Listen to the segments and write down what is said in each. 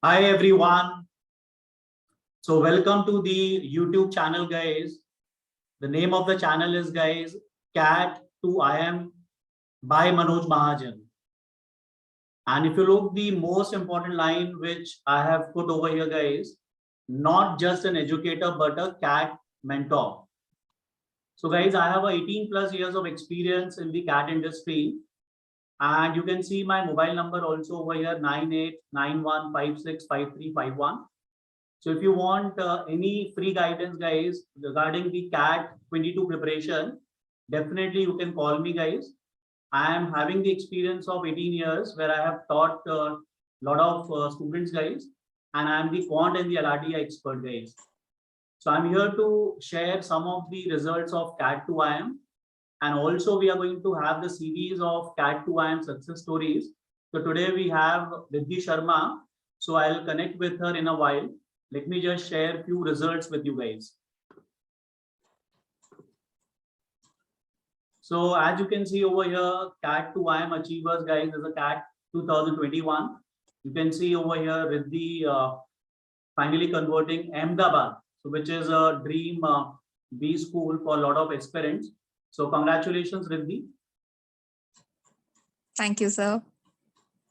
Hi everyone. So welcome to the YouTube channel, guys. The name of the channel is, guys, Cat to IIM by Manoj Mahajan. And if you look the most important line which I have put over here, guys, not just an educator but a cat mentor. So guys, I have 18 plus years of experience in the cat industry, and you can see my mobile number also over here, 9891565351. So if you want any free guidance, guys, regarding the CAT 22 preparation, definitely you can call me, guys. I am having the experience of 18 years where I have taught a lot of students, guys, and I am the quant and the LRDI expert, guys. So I'm here to share some of the results of CAT 2 IIM, and also we are going to have the series of CAT 2 IIM success stories. So today we have Riddhi Sharma. So I'll connect with her in a while. Let me just share a few results with you guys. So as you can see over here, CAT 2 IIM achievers, guys, is a CAT 2021. You can see over here Riddhi finally converting Ahmedabad, so which is a dream B school for a lot of aspirants. So congratulations, Riddhi. Thank you, sir.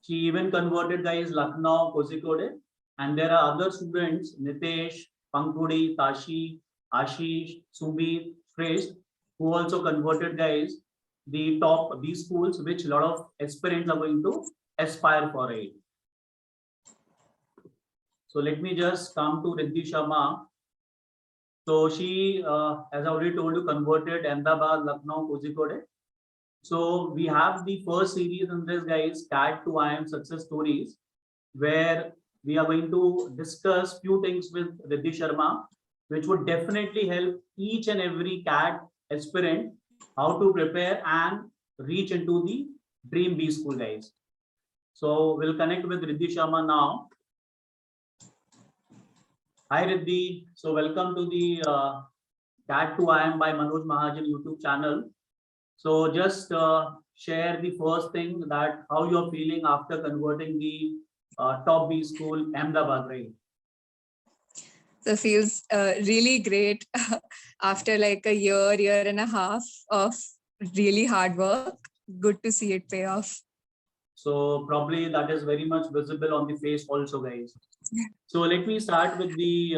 She even converted, guys, Lucknow, Kozhikode, and there are other students, Nitesh, Pankudi, Tashi, Ashish, Sumit, Shrest, who also converted, guys, the top B schools, which a lot of aspirants are going to aspire for it. So let me just come to Riddhi Sharma. So she, as I already told you, converted Ahmedabad, Lucknow, Kozhikode. So we have the first series in this, guys, CAT 2 IIM success stories, where we are going to discuss few things with Riddhi Sharma, which would definitely help each and every CAT aspirant how to prepare and reach into the dream B school, guys. So we'll connect with Riddhi Sharma now. Hi Riddhi. So welcome to the CAT 2 IIM by Manoj Mahajan YouTube channel. So just share the first thing, that how you're feeling after converting the top B school, Ahmedabad, right? So it feels really great after like a year and a half of really hard work. Good to see it pay off. So probably that is very much visible on the face also, guys. So let me start with the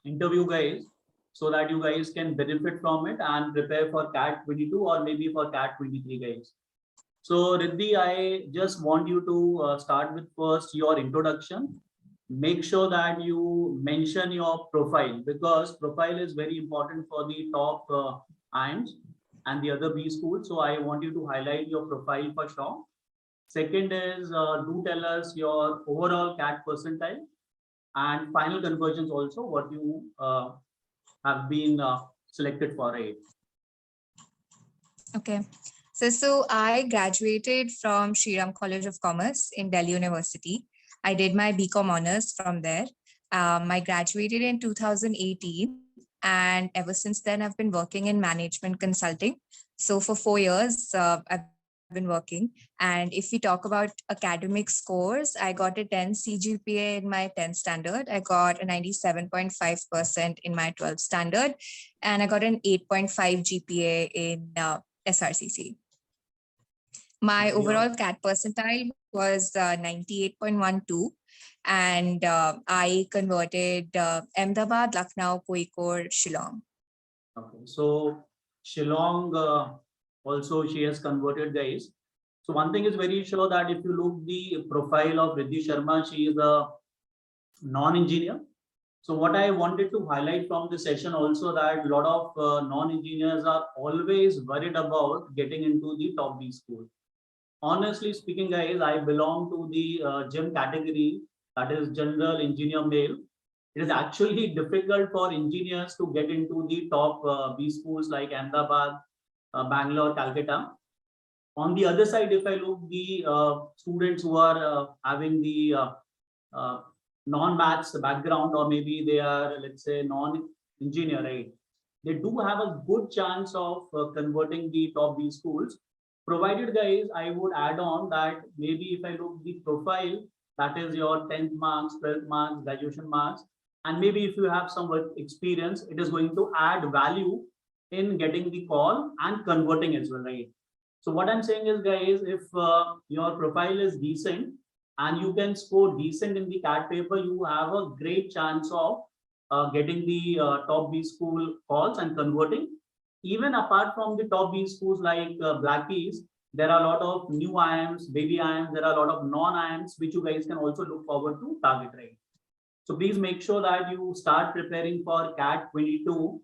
interview, guys, so that you guys can benefit from it and prepare for CAT 22 or maybe for CAT 23, guys. So Riddhi, I just want you to start with first your introduction. Make sure that you mention your profile, because profile is very important for the top IIMs and the other B schools. So I want you to highlight your profile for sure. Second is, do tell us your overall CAT percentile and final conversions also, what you have been selected for it. Okay. So I graduated from Shriram College of Commerce in Delhi University. I did my BCom honors from there. I graduated in 2018, and ever since then, I've been working in management consulting. So for 4 years, I've been working. And if we talk about academic scores, I got a 10 CGPA in my 10th standard. I got a 97.5% in my 12th standard, and I got an 8.5 GPA in SRCC. My overall CAT percentile was 98.12, and I converted Ahmedabad, Lucknow, Kozhikode, Shillong. Okay, so Shillong also she has converted, guys. So one thing is very sure, that if you look the profile of Riddhi Sharma, she is a non-engineer. So what I wanted to highlight from this session also, that a lot of non-engineers are always worried about getting into the top B school. Honestly speaking, guys, I belong to the GEM category, that is General Engineer Male. It is actually difficult for engineers to get into the top B schools like Ahmedabad, Bangalore, Calcutta. On the other side, if I look the students who are having the non-maths background, or maybe they are, let's say, non-engineer, right? They do have a good chance of converting the top B schools. Provided, guys, I would add on that maybe if I look the profile, that is your 10th marks, 12th marks, graduation marks. And maybe if you have some work experience, it is going to add value in getting the call and converting as well, right? So what I'm saying is, guys, if your profile is decent and you can score decent in the CAT paper, you have a great chance of getting the top B school calls and converting. Even apart from the top B schools like Blackies, there are a lot of new IIMs, baby IIMs, there are a lot of non-IIMs, which you guys can also look forward to target, right? So please make sure that you start preparing for CAT 22.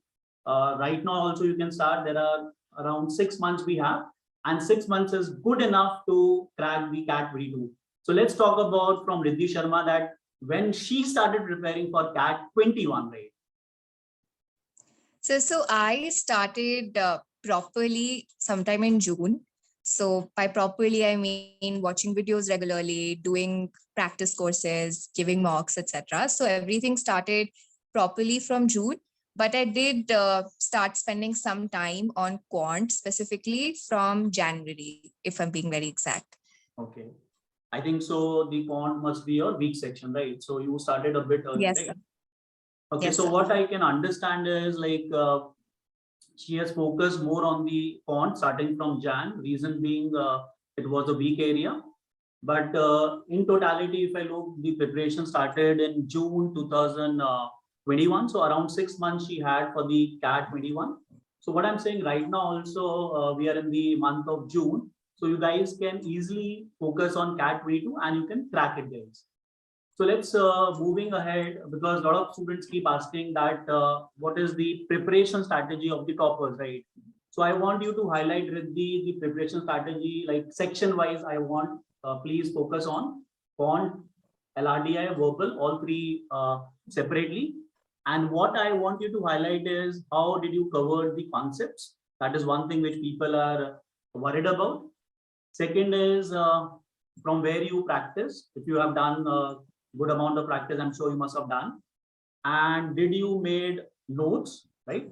Right now also you can start, there are around 6 months we have, and 6 months is good enough to crack the CAT 22. So let's talk about from Riddhi Sharma that when she started preparing for CAT 21, right? So I started properly sometime in June. So by properly, I mean watching videos regularly, doing practice courses, giving mocks, etc. So everything started properly from June. But I did start spending some time on quant specifically from January, if I'm being very exact. Okay. I think so the quant must be your weak section, right? So you started a bit early, Yes, right? sir. Okay, Yes, so sir. what I can understand is like she has focused more on the quant starting from Jan, reason being it was a weak area. But in totality, if I look, the preparation started in June 2021. So around 6 months she had for the CAT 21. So what I'm saying right now also, we are in the month of June. So you guys can easily focus on CAT 22 and you can crack it, guys. So let's moving ahead, because a lot of students keep asking that what is the preparation strategy of the toppers, right? So I want you to highlight the preparation strategy, like section wise. I want please focus on quant, LRDI, verbal, all three separately. And what I want you to highlight is how did you cover the concepts? That is one thing which people are worried about. Second is from where you practice. If you have done good amount of practice, I'm sure you must have done. And did you made notes, right,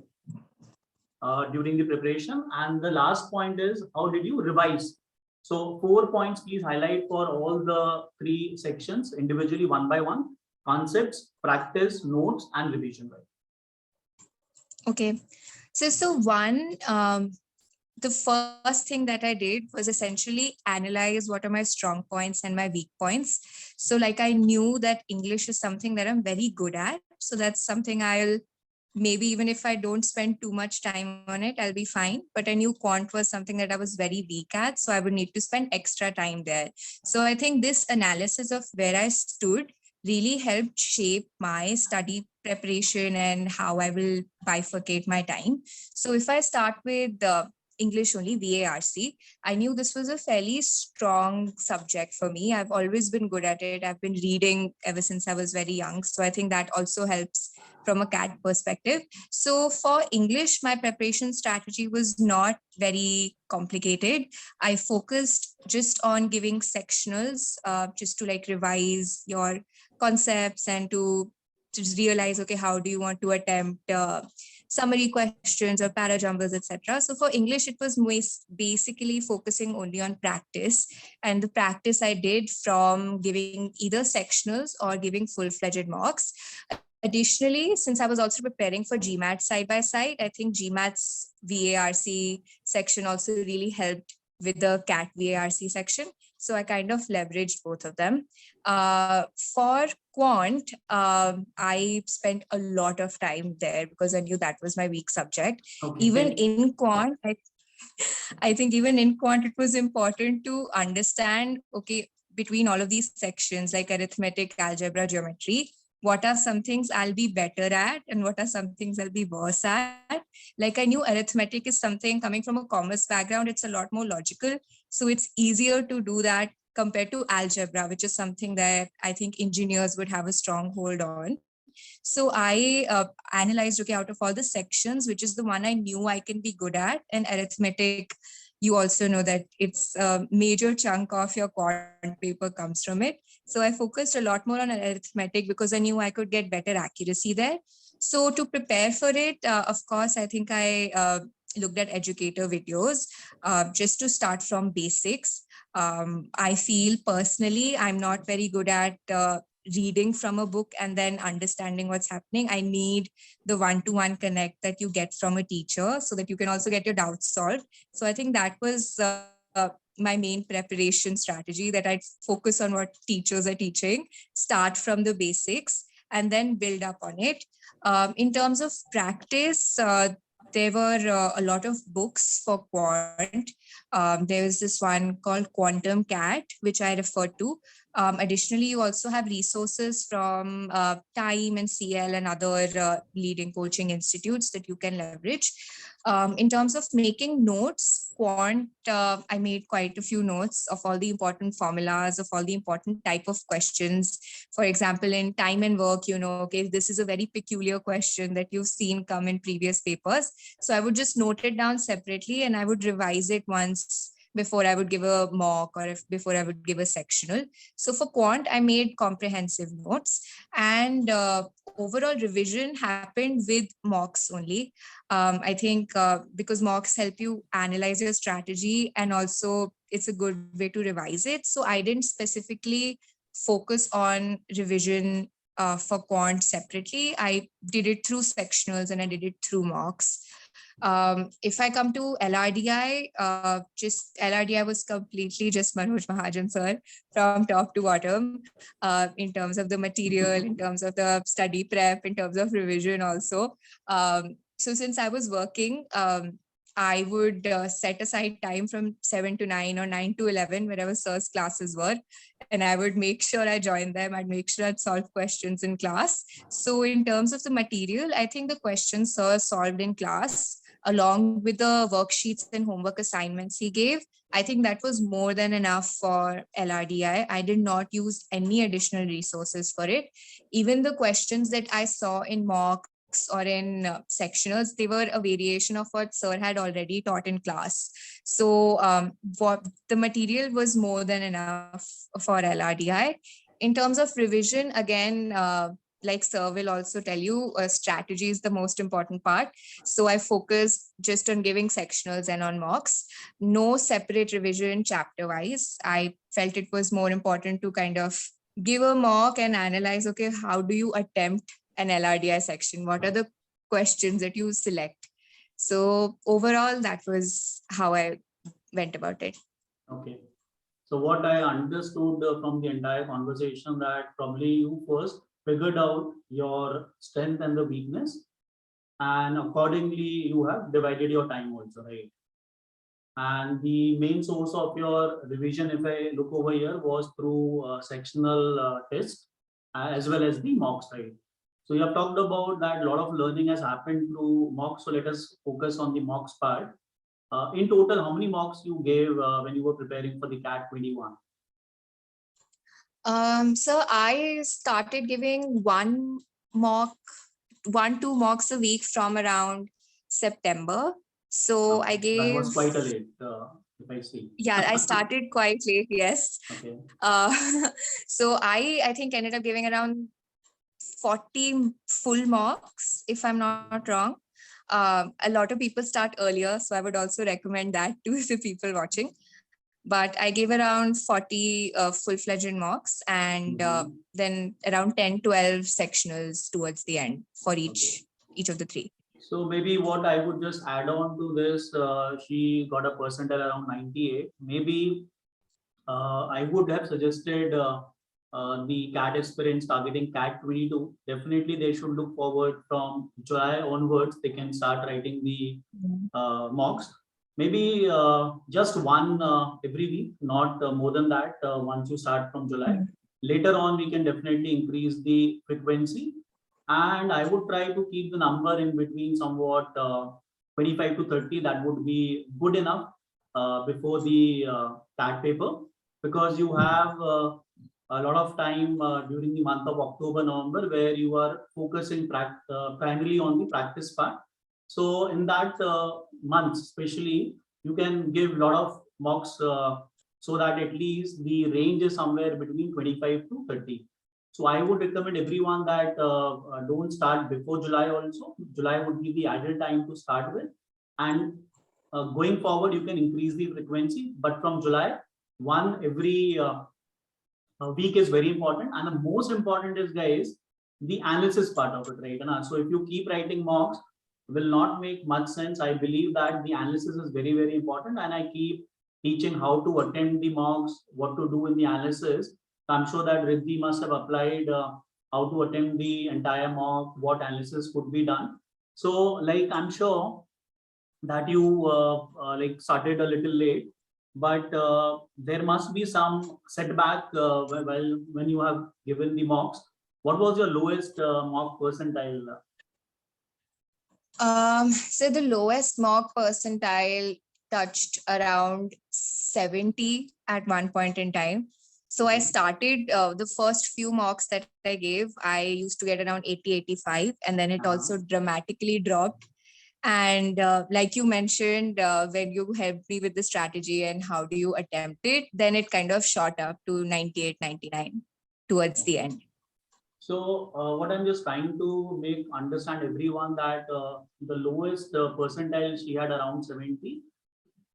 during the preparation? And the last point is, how did you revise? So 4 points, please highlight for all the 3 sections individually, one by one: concepts, practice, notes, and revision, right? Okay. So one, the first thing that I did was essentially analyze what are my strong points and my weak points. So like I knew that English is something that I'm very good at. So that's something I'll maybe even if I don't spend too much time on it, I'll be fine. But I knew quant was something that I was very weak at. So I would need to spend extra time there. So I think this analysis of where I stood really helped shape my study preparation and how I will bifurcate my time. So if I start with the English only, VARC, I knew this was a fairly strong subject for me. I've always been good at it. I've been reading ever since I was very young. So I think that also helps from a CAT perspective. So for English, my preparation strategy was not very complicated. I focused just on giving sectionals, just to like revise your concepts and to just realize, okay, how do you want to attempt summary questions or para jumbles, etc. So for English, it was basically focusing only on practice. And the practice I did from giving either sectionals or giving full-fledged mocks. Additionally, since I was also preparing for GMAT side by side, I think GMAT's VARC section also really helped with the CAT VARC section. So I kind of leveraged both of them. For quant, I spent a lot of time there because I knew that was my weak subject. Okay. Even in quant, I think even in quant, it was important to understand, okay, between all of these sections like arithmetic, algebra, geometry, what are some things I'll be better at and what are some things I'll be worse at. Like I knew arithmetic is something coming from a commerce background, it's a lot more logical. So it's easier to do that compared to algebra, which is something that I think engineers would have a strong hold on. So I analyzed, okay, out of all the sections, which is the one I knew I can be good at, and arithmetic, you also know that it's a major chunk of your quant paper comes from it. So I focused a lot more on arithmetic because I knew I could get better accuracy there. So to prepare for it, of course, I think I looked at educator videos just to start from basics. I feel personally, I'm not very good at reading from a book and then understanding what's happening. I need the one-to-one connect that you get from a teacher so that you can also get your doubts solved. So I think that was my main preparation strategy, that I'd focus on what teachers are teaching, start from the basics, and then build up on it. In terms of practice, there were a lot of books for quant. There was this one called Quantum Cat, which I referred to. Additionally, you also have resources from Time and CL and other leading coaching institutes that you can leverage. In terms of making notes, quant, I made quite a few notes of all the important formulas, of all the important type of questions. For example, in time and work, okay, this is a very peculiar question that you've seen come in previous papers. So I would just note it down separately and I would revise it once before I would give a mock or before I would give a sectional. So for quant, I made comprehensive notes, and overall revision happened with mocks only. I think because mocks help you analyze your strategy, and also it's a good way to revise it. So I didn't specifically focus on revision for quant separately. I did it through sectionals and I did it through mocks. If I come to LRDI, just LRDI was completely just Manoj Mahajan sir from top to bottom, in terms of the material, in terms of the study prep, in terms of revision also. So since I was working, I would set aside time from 7 to 9 or 9 to 11, wherever sir's classes were. And I would make sure I joined them. I'd make sure I'd solve questions in class. So in terms of the material, I think the questions sir solved in class, along with the worksheets and homework assignments he gave, I think that was more than enough for LRDI. I did not use any additional resources for it. Even the questions that I saw in mocks or in sectionals, they were a variation of what sir had already taught in class. So what the material was more than enough for LRDI. In terms of revision, again, like sir will also tell you, strategy is the most important part. So I focused just on giving sectionals and on mocks, no separate revision chapter wise. I felt it was more important to kind of give a mock and analyze, okay, how do you attempt an LRDI section? What are the questions that you select? So overall, that was how I went about it. Okay. So what I understood from the entire conversation, that probably you first figured out your strength and the weakness, and accordingly you have divided your time also, right? And the main source of your revision, if I look over here, was through sectional test as well as the mocks, right? So you have talked about that a lot of learning has happened through mocks. So let us focus on the mocks part. In total, how many mocks you gave when you were preparing for the CAT 21? So I started giving two mocks a week from around September. So I gave. That was quite a late, if I see. Yeah, I started quite late. Yes. Okay. So I think ended up giving around 40 full mocks, if I'm not wrong. A lot of people start earlier, so I would also recommend that to the people watching. But I gave around 40 full-fledged mocks, and then around 10, 12 sectionals towards the end for each of the three. So maybe what I would just add on to this, she got a percentile around 98. Maybe I would have suggested the CAT aspirants targeting CAT 22. Definitely they should look forward from July onwards. They can start writing the mocks. Maybe just one every week, not more than that once you start from July. Later on, we can definitely increase the frequency. And I would try to keep the number in between somewhat 25 to 30. That would be good enough before the CAT paper, because you have a lot of time during the month of October, November, where you are focusing primarily on the practice part. So in that month, especially, you can give a lot of mocks so that at least the range is somewhere between 25 to 30. So I would recommend everyone that don't start before July also. July would be the ideal time to start with. And going forward, you can increase the frequency. But from July, one every week is very important. And the most important is, guys, the analysis part of it, right? So if you keep writing mocks, will not make much sense. I believe that the analysis is very, very important. And I keep teaching how to attend the mocks, what to do in the analysis. So I'm sure that Riddhi must have applied how to attempt the entire mock, what analysis could be done. So like, I'm sure that you like started a little late, but there must be some setback while when you have given the mocks. What was your lowest mock percentile? So the lowest mock percentile touched around 70 at one point in time. So I started the first few mocks that I gave, I used to get around 80, 85, and then it also dramatically dropped. And like you mentioned, when you helped me with the strategy and how do you attempt it, then it kind of shot up to 98, 99 towards the end. So what I'm just trying to make understand everyone that the lowest percentile she had around 70,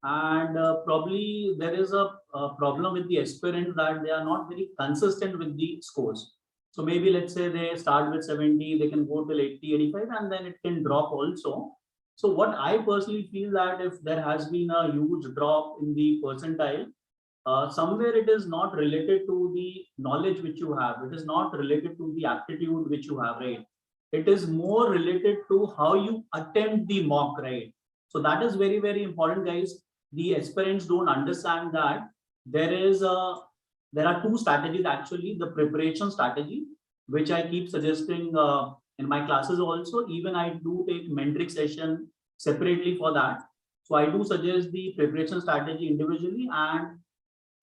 and probably there is a problem with the aspirants that they are not very consistent with the scores. So maybe let's say they start with 70, they can go till 80, 85, and then it can drop also. So what I personally feel that if there has been a huge drop in the percentile, somewhere it is not related to the knowledge which you have. It is not related to the aptitude which you have, right? It is more related to how you attempt the mock, right? So that is very, very important, guys. The aspirants don't understand that there are two strategies actually. The preparation strategy, which I keep suggesting in my classes also. Even I do take mentoring session separately for that. So I do suggest the preparation strategy individually, and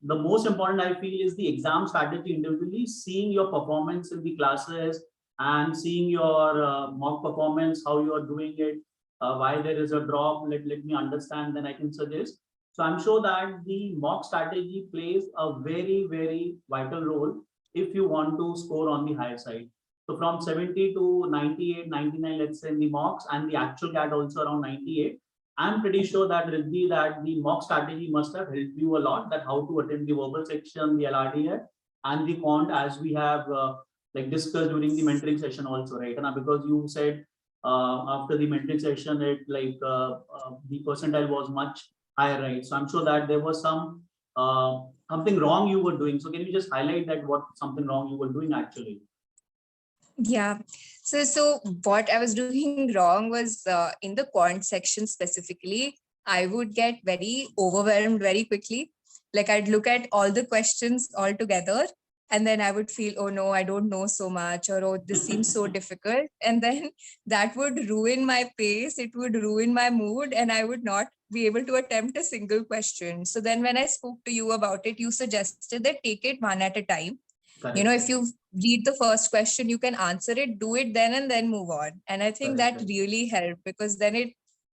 the most important I feel is the exam strategy individually, seeing your performance in the classes and seeing your mock performance, how you are doing it, why there is a drop, let me understand, then I can suggest. So I'm sure that the mock strategy plays a very, very vital role if you want to score on the higher side. So from 70 to 98, 99, let's say in the mocks, and the actual CAT also around 98. I'm pretty sure that Riddhi, that the mock strategy must have helped you a lot, that how to attempt the verbal section, the LRDI, and the quant, as we have like discussed during the mentoring session also, right? And because you said after the mentoring session, it like the percentile was much higher, right? So I'm sure that there was some something wrong you were doing. So can you just highlight that what something wrong you were doing actually? Yeah. So what I was doing wrong was in the quant section specifically, I would get very overwhelmed very quickly. Like I'd look at all the questions all together, and then I would feel, oh no, I don't know so much, or oh, this seems so difficult. And then that would ruin my pace, it would ruin my mood, and I would not be able to attempt a single question. So then when I spoke to you about it, you suggested that take it one at a time. Correct. You know, if you read the first question, you can answer it, do it then and then move on. And I think Correct. that really helped, because then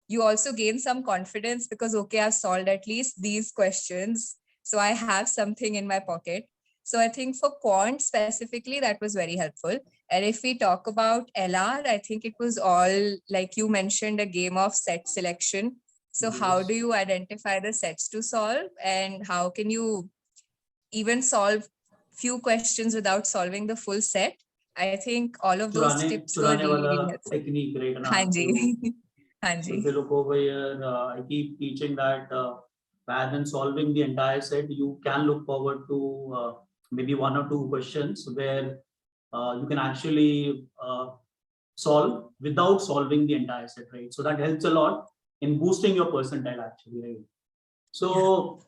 you also gain some confidence, because okay, I've solved at least these questions, so I have something in my pocket. So I think for quant specifically, that was very helpful. And if we talk about LR, I think it was all, like you mentioned, a game of set selection. So how do you identify the sets to solve, and how can you even solve few questions without solving the full set? I think all of those tips were really, really helpful. Technique, right? Hanji. So if you look over here, I keep teaching that rather than solving the entire set, you can look forward to maybe one or two questions where you can actually solve without solving the entire set, right? So that helps a lot in boosting your percentile actually, right? So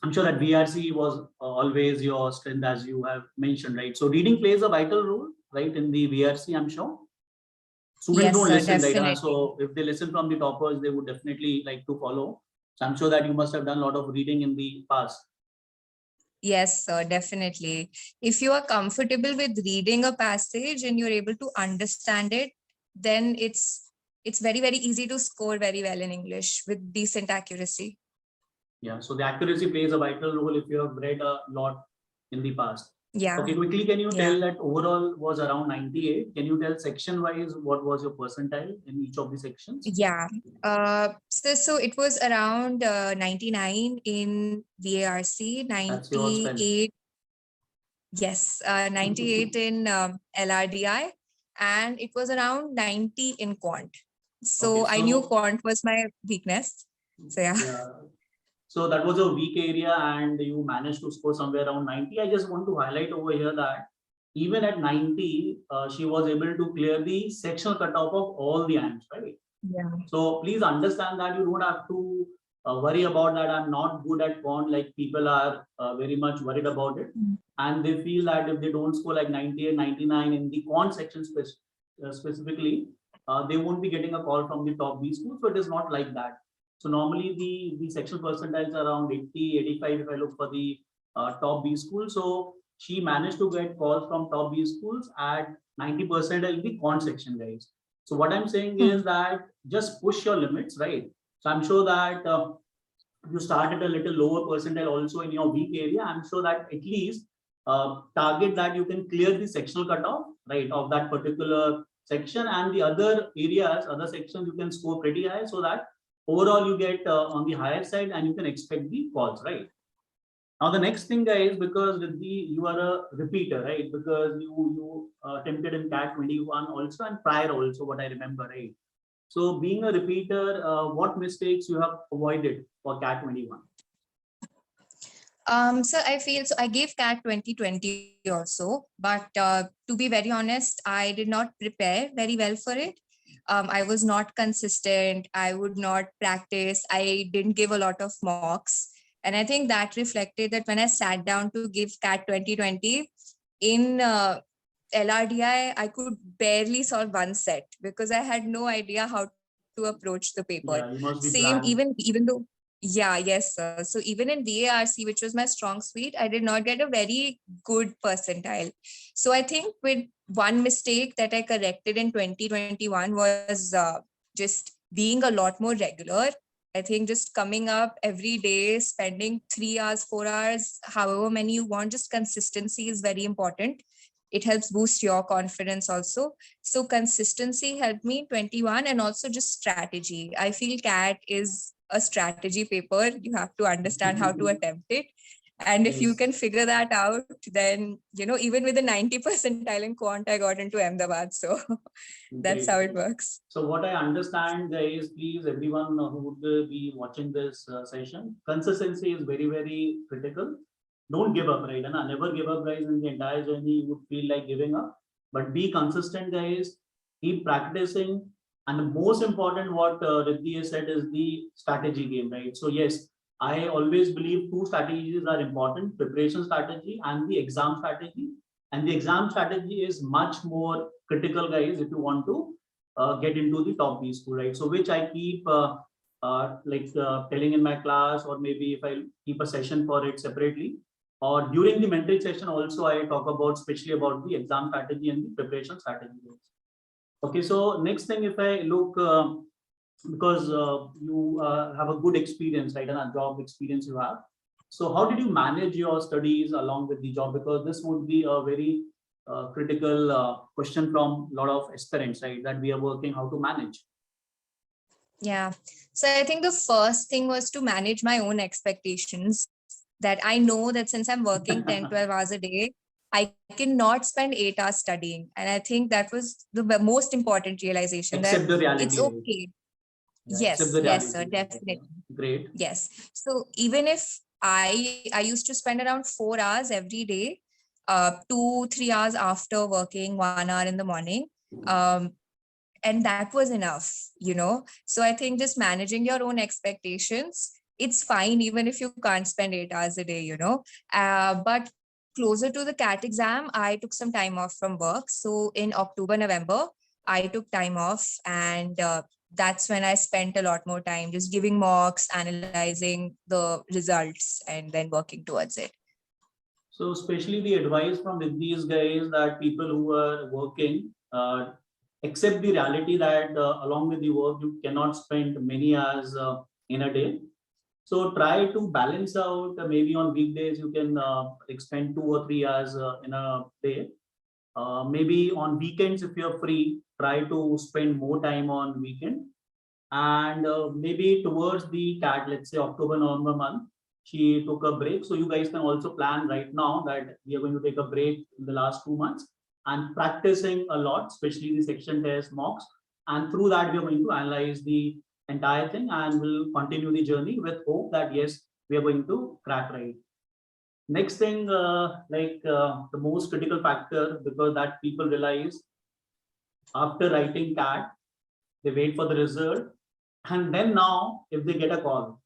I'm sure that VRC was always your strength, as you have mentioned, right? So reading plays a vital role, right, in the VRC, I'm sure. Students Yes, don't sir, listen, right? definitely. So if they listen from the toppers, they would definitely like to follow. So I'm sure that you must have done a lot of reading in the past. Yes, sir, definitely. If you are comfortable with reading a passage and you're able to understand it, then it's very, very easy to score very well in English with decent accuracy. Yeah, so the accuracy plays a vital role if you have read a lot in the past. Yeah. Okay, quickly, can you Yeah. tell that overall was around 98? Can you tell section wise what was your percentile in each of the sections? Yeah. So it was around 99 in VARC, That's your strength. 98. Yes, 98 in LRDI, and it was around 90 in quant. So Okay, I knew so quant was my weakness. So yeah. yeah, so that was a weak area and you managed to score somewhere around 90. I just want to highlight over here that even at 90, she was able to clear the sectional cutoff of all the IIMs, right? Yeah. So please understand that you don't have to worry about that. I'm not good at quant, like people are very much worried about it. And they feel that if they don't score like 98, 99 in the quant section specifically, they won't be getting a call from the top B school. So it is not like that. So normally the sectional percentiles are around 80, 85 if I look for the top B school. So she managed to get calls from top B schools at 90% in the quant section, guys. So what I'm saying is that just push your limits, right? So I'm sure that you started a little lower percentile also in your weak area. I'm sure that at least target that you can clear the sectional cutoff, right, of that particular section, and the other areas, other sections you can score pretty high, so that overall you get on the higher side and you can expect the calls, right? Now the next thing, guys, because Riddhi, you are a repeater, right? Because you attempted in CAT 21 also and prior also, what I remember, right? So being a repeater, what mistakes you have avoided for CAT 21? So I feel so I gave CAT 2020 also, but to be very honest, I did not prepare very well for it. I was not consistent. I would not practice. I didn't give a lot of mocks. And I think that reflected that when I sat down to give CAT 2020 in LRDI, I could barely solve one set because I had no idea how to approach the paper. Yeah, you must be Same, blank. even though, yeah, yes, sir. So even in VARC, which was my strong suite, I did not get a very good percentile. So I think with one mistake that I corrected in 2021 was just being a lot more regular. I think just coming up every day, spending 3 hours, 4 hours, however many you want, just consistency is very important. It helps boost your confidence also. So consistency helped me 21, and also just strategy. I feel CAT is a strategy paper. You have to understand how to attempt it. And if you Yes. can figure that out, then, even with the 90 percentile in quant, I got into Ahmedabad. So that's Great. how it works. So what I understand, guys, please, everyone who would be watching this session, consistency is very, very critical. Don't give up, right? And I never give up, guys. In the entire journey, you would feel like giving up, but be consistent, guys. Keep practicing. And the most important, what Riddhi has said, is the strategy game, right? So yes, I always believe two strategies are important: preparation strategy and the exam strategy. And the exam strategy is much more critical, guys, if you want to get into the top B school, right? So which I keep telling in my class, or maybe if I keep a session for it separately, or during the mentoring session also I talk about, especially about the exam strategy and the preparation strategy. Okay, so next thing, if I look, because you have a good experience, right, and a job experience you have. So how did you manage your studies along with the job? Because this would be a very critical question from a lot of aspirants, right, that we are working how to manage. Yeah. So I think the first thing was to manage my own expectations, that I know that since I'm working 10, 12 hours a day, I cannot spend 8 hours studying. And I think that was the most important realization, that Accept the it's reality, right? okay. Yeah, accept Yes, the yes, sir, reality. definitely. Great. Yes. So even if I used to spend around 4 hours every day, 2, 3 hours after working, 1 hour in the morning. And that was enough. So I think just managing your own expectations, it's fine even if you can't spend 8 hours a day. But closer to the CAT exam, I took some time off from work. So in October, November, I took time off, and that's when I spent a lot more time just giving mocks, analyzing the results, and then working towards it. So especially the advice from these guys, that people who are working, accept the reality that along with the work, you cannot spend many hours in a day. So try to balance out. Maybe on weekdays you can spend 2 or 3 hours in a day. Maybe on weekends, if you're free, try to spend more time on weekend. And maybe towards the CAT, let's say October, November month, she took a break. So you guys can also plan right now that we are going to take a break in the last 2 months and practicing a lot, especially the section test mocks. And through that, we are going to analyze the entire thing and we'll continue the journey with hope that yes, we are going to crack right. Next thing, the most critical factor, because that people realize after writing CAT, they wait for the result, and then now if they get a call,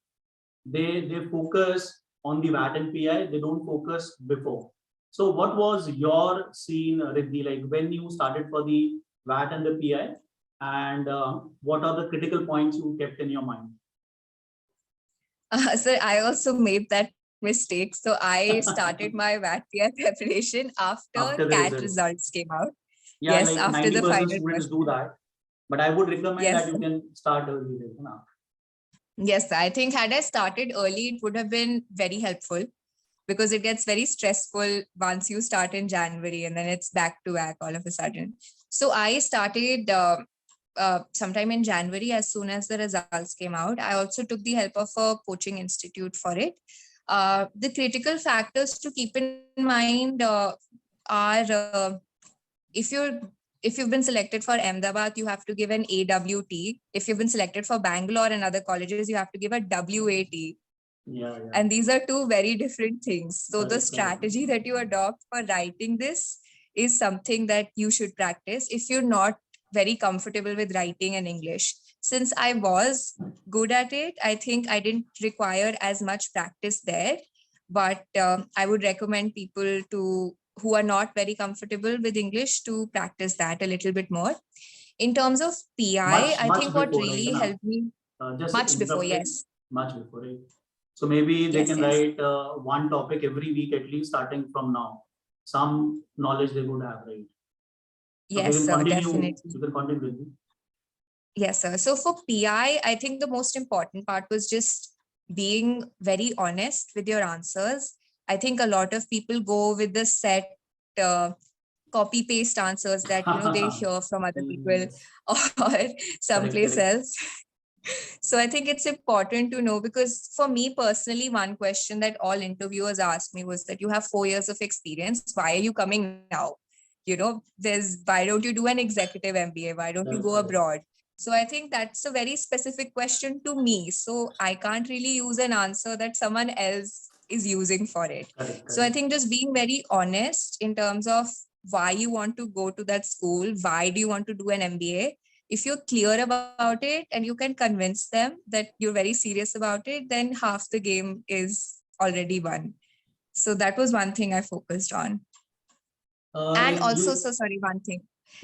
they focus on the VAT and PI, they don't focus before. So what was your scene, Riddhi, like when you started for the VAT and the PI, and what are the critical points you kept in your mind? So I also made that mistake. So I started my VAT PI preparation after the CAT result. results came out. Yeah, Yes, like after the 90% final students do question. that, but I would recommend Yes. that you can start early. Yes, I think had I started early, it would have been very helpful because it gets very stressful once you start in January and then it's back to back all of a sudden. So I started sometime in January as soon as the results came out. I also took the help of a coaching institute for it. The critical factors to keep in mind are if you've been selected for Ahmedabad, you have to give an AWT. If you've been selected for Bangalore and other colleges, you have to give a WAT. Yeah. And these are two very different things. So the Correct. strategy that you adopt for writing this is something that you should practice if you're not very comfortable with writing in English. Since I was good at it, I think I didn't require as much practice there. But I would recommend people who are not very comfortable with English to practice that a little bit more. In terms of PI, I think what really helped me much before, yes. Much before, right? So maybe they can write one topic every week at least starting from now. Some knowledge they would have, right? Yes, sir, definitely. You can continue with me. Yes, sir. So for PI, I think the most important part was just being very honest with your answers. I think a lot of people go with the set copy paste answers that they hear from other people or someplace else. So I think it's important to know, because for me personally, one question that all interviewers asked me was that you have 4 years of experience. Why are you coming now? Why don't you do an executive MBA? Why don't you go abroad? So I think that's a very specific question to me. So I can't really use an answer that someone else is using for it. So I think just being very honest in terms of why you want to go to that school, why do you want to do an MBA? If you're clear about it and you can convince them that you're very serious about it, then half the game is already won. So that was one thing I focused on. And also, one thing,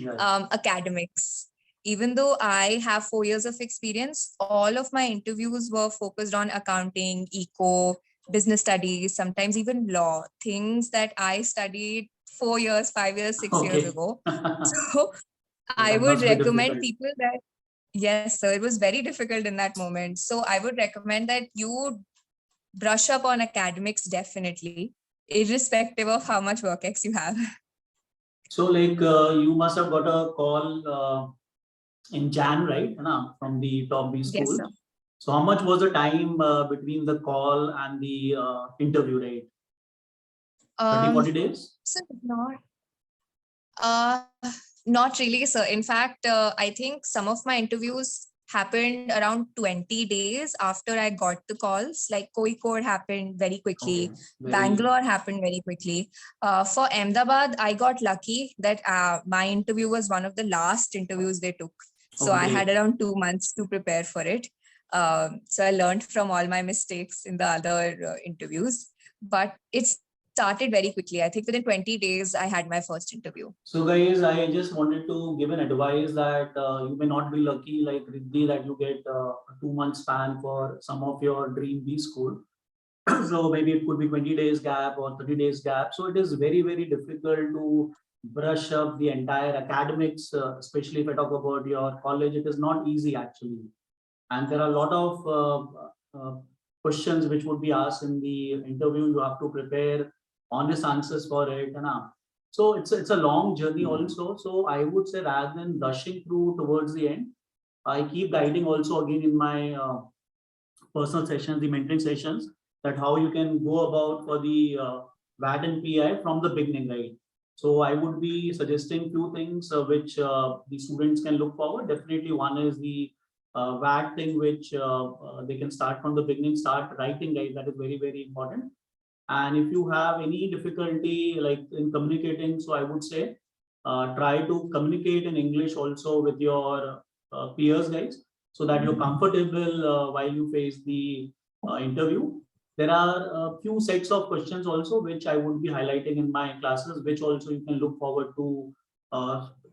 academics. Even though I have 4 years of experience, all of my interviews were focused on accounting, eco, business studies, sometimes even law, things that I studied 4 years, 5 years, 6 years ago. So I would recommend people that, yes, sir, it was very difficult in that moment. So I would recommend that you brush up on academics definitely, irrespective of how much work-ex you have. So like you must have got a call in Jan, right? From the top B school. Yes, sir. So how much was the time between the call and the interview, right? 30-40 days? So not really, sir. In fact, I think some of my interviews happened around 20 days after I got the calls. Like Kozhikode happened very quickly. Bangalore happened very quickly. For Ahmedabad, I got lucky that my interview was one of the last interviews they took. So I had around 2 months to prepare for it. So I learned from all my mistakes in the other interviews. But it's started very quickly. I think within 20 days, I had my first interview. So guys, I just wanted to give an advice that you may not be lucky like Riddhi that you get a 2-month span for some of your dream B school. So maybe it could be 20 days gap or 30 days gap. So it is very, very difficult to brush up the entire academics, especially if I talk about your college. It is not easy actually. And there are a lot of questions which would be asked in the interview. You have to prepare honest answers for it. So it's a long journey also. So I would say rather than rushing through towards the end, I keep guiding also again in my personal sessions, the mentoring sessions, that how you can go about for the VAT and PI from the beginning, right? So I would be suggesting few things which the students can look forward. Definitely one is the VAT thing, which they can start from the beginning, start writing, guys. That is very, very important. And if you have any difficulty like in communicating, so I would say try to communicate in English also with your peers, guys, so that you're comfortable while you face the interview. There are a few sets of questions also which I would be highlighting in my classes, which also you can look forward to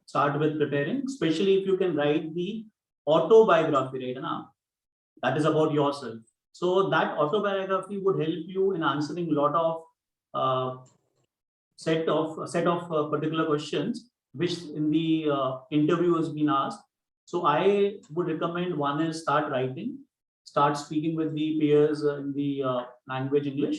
start with preparing, especially if you can write the autobiography, right? That is about yourself. So that autobiography would help you in answering a lot of set of particular questions which in the interview has been asked. So I would recommend one is start writing, start speaking with the peers in the language English.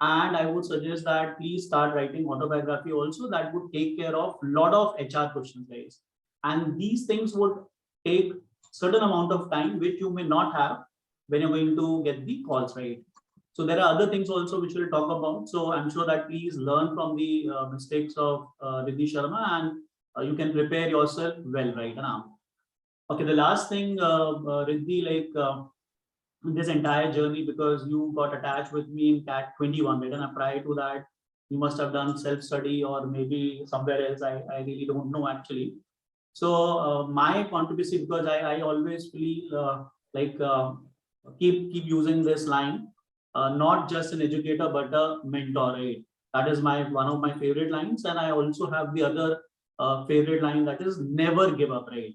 And I would suggest that please start writing autobiography also. That would take care of a lot of HR questions, guys. And these things would take certain amount of time which you may not have when you're going to get the calls, right? So there are other things also which we'll talk about. So I'm sure that please learn from the mistakes of Riddhi Sharma, and you can prepare yourself well, right now. Okay, the last thing, Riddhi, like this entire journey, because you got attached with me in CAT 21, right? And prior to that, you must have done self-study or maybe somewhere else. I really don't know actually. So my contribution, because I always feel like keep using this line, not just an educator but a mentor, right? That is one of my favorite lines, and I also have the other favorite line, that is never give up, right?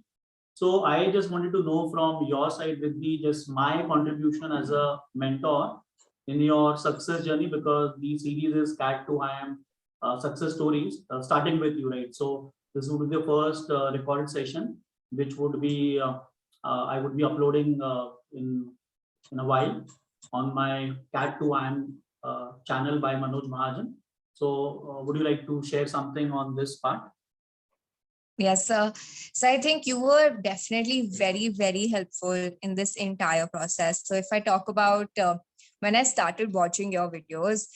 So I just wanted to know from your side, Riddhi, just my contribution as a mentor in your success journey, because the series is CAT to IIM success stories, starting with you, right? So this would be the first recorded session, which would be I would be uploading in a while on my CAT to IIM channel by Manoj Mahajan. So would you like to share something on this part? Yes, sir. So I think you were definitely very, very helpful in this entire process. So if I talk about when I started watching your videos,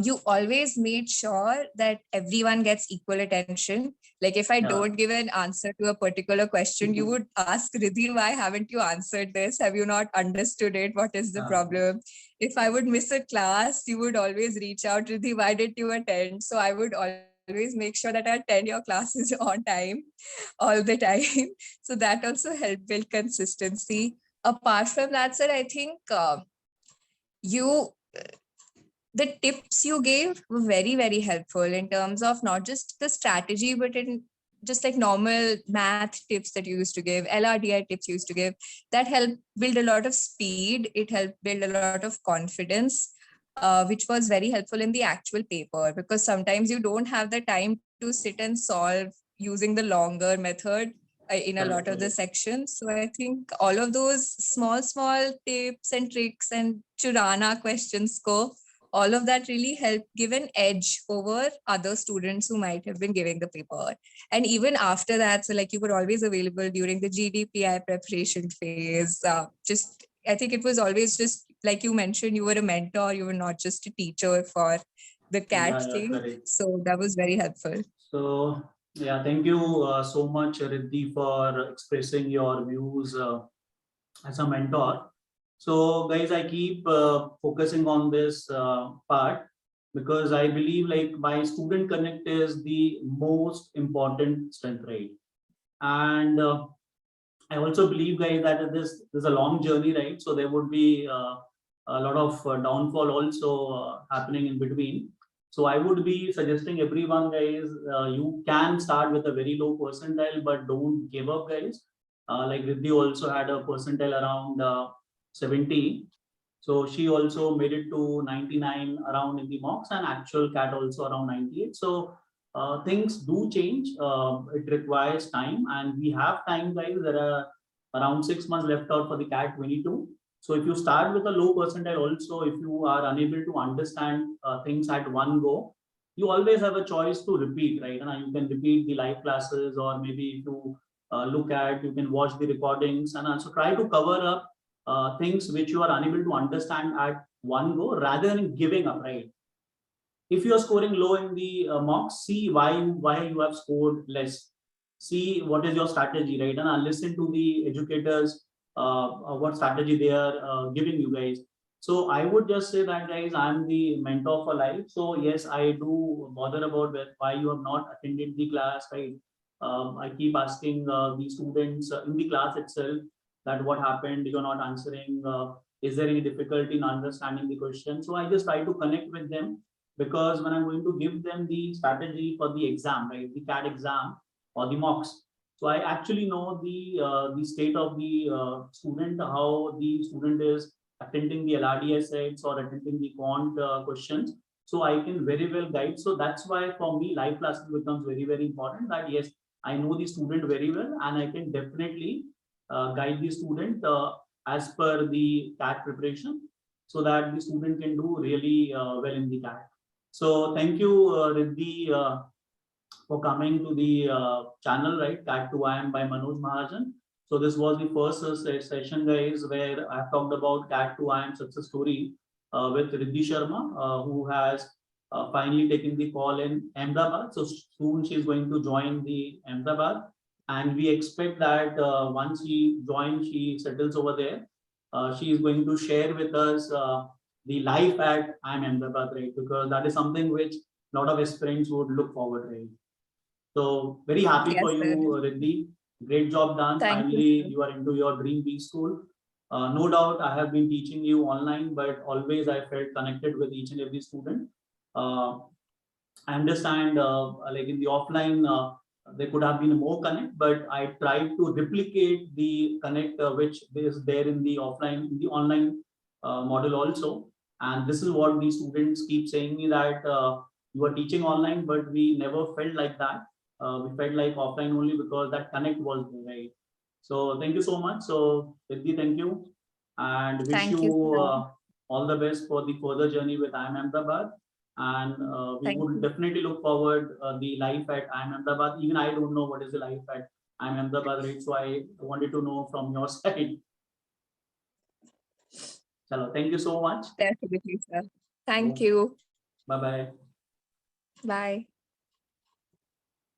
you always made sure that everyone gets equal attention. Like if I don't give an answer to a particular question, you would ask Riddhi, why haven't you answered this? Have you not understood it? What is the problem? If I would miss a class, you would always reach out, Riddhi, why did you attend? So I would always make sure that I attend your classes on time all the time. So that also helped build consistency. Apart from that, sir, I think the tips you gave were very, very helpful in terms of not just the strategy, but in just like normal math tips that you used to give, LRDI tips you used to give, that helped build a lot of speed. It helped build a lot of confidence, which was very helpful in the actual paper, because sometimes you don't have the time to sit and solve using the longer method in a lot of the sections. So I think all of those small tips and tricks and Churana questions all of that really helped give an edge over other students who might have been giving the paper. And even after that, so like you were always available during the GDPI preparation phase. I think it was always just like you mentioned, you were a mentor, you were not just a teacher for the CAT thing. Correct. So that was very helpful. So yeah, thank you so much, Riddhi, for expressing your views as a mentor. So guys, I keep focusing on this part because I believe like my student connect is the most important strength, right? And I also believe, guys, that this is a long journey, right? So there would be a lot of downfall also happening in between. So I would be suggesting everyone, guys, you can start with a very low percentile, but don't give up, guys. Like Riddhi also had a percentile around 70. So she also made it to 99 around in the mocks, and actual CAT also around 98. So things do change. It requires time, and we have time, guys. There are around 6 months left out for the CAT 22. So if you start with a low percentile also, if you are unable to understand things at one go, you always have a choice to repeat, right? And you can repeat the live classes, or maybe if you you can watch the recordings and also try to cover up things which you are unable to understand at one go rather than giving up, right? If you are scoring low in the mocks, see why you have scored less. See what is your strategy, right? And listen to the educators, what strategy they are giving you guys. So I would just say that, guys, I'm the mentor for life. So yes, I do bother about why you have not attended the class, right? I keep asking the students in the class itself that what happened, you're not answering. Is there any difficulty in understanding the question? So I just try to connect with them, because when I'm going to give them the strategy for the exam, right, the CAT exam or the mocks, so I actually know the state of the student, how the student is attending the LRDI sets or attending the quant questions. So I can very well guide. So that's why for me, live classes becomes very important. That yes, I know the student very well, and I can definitely guide the student as per the CAT preparation, so that the student can do really well in the CAT. So thank you, Riddhi, for coming to the channel, right? CAT to IIM by Manoj Mahajan. So this was the first session, guys, where I've talked about CAT to IIM success story with Riddhi Sharma, who has finally taken the call in Ahmedabad. So soon she's going to join the Ahmedabad, and we expect that once she joins, she settles over there. She is going to share with us the life at IIM Ahmedabad, right? Because that is something which a lot of aspirants would look forward, right? So very happy Yes, for you, sir. Riddhi. Great job done. Thank you, Finally, sir. you are into your dream B school. No doubt, I have been teaching you online, but always I felt connected with each and every student. Uh, I understand, like in the offline, there could have been more connect, but I tried to replicate the connect which is there in the offline, in the online model also. And this is what the students keep saying me, that you are teaching online, but we never felt like that. We felt like offline only because that connect was there, right? So thank you so much. So Riddhi, thank you, and wish Thank you, you sir. all the best for the further journey with IIM Ahmedabad. And we Thank would you. definitely look forward the life at IIM Ahmedabad. Even I don't know what is the life at IIM Ahmedabad, right? So I wanted to know from your side. Chalo, thank you so much. Definitely, sir. Thank you. Bye bye. Bye.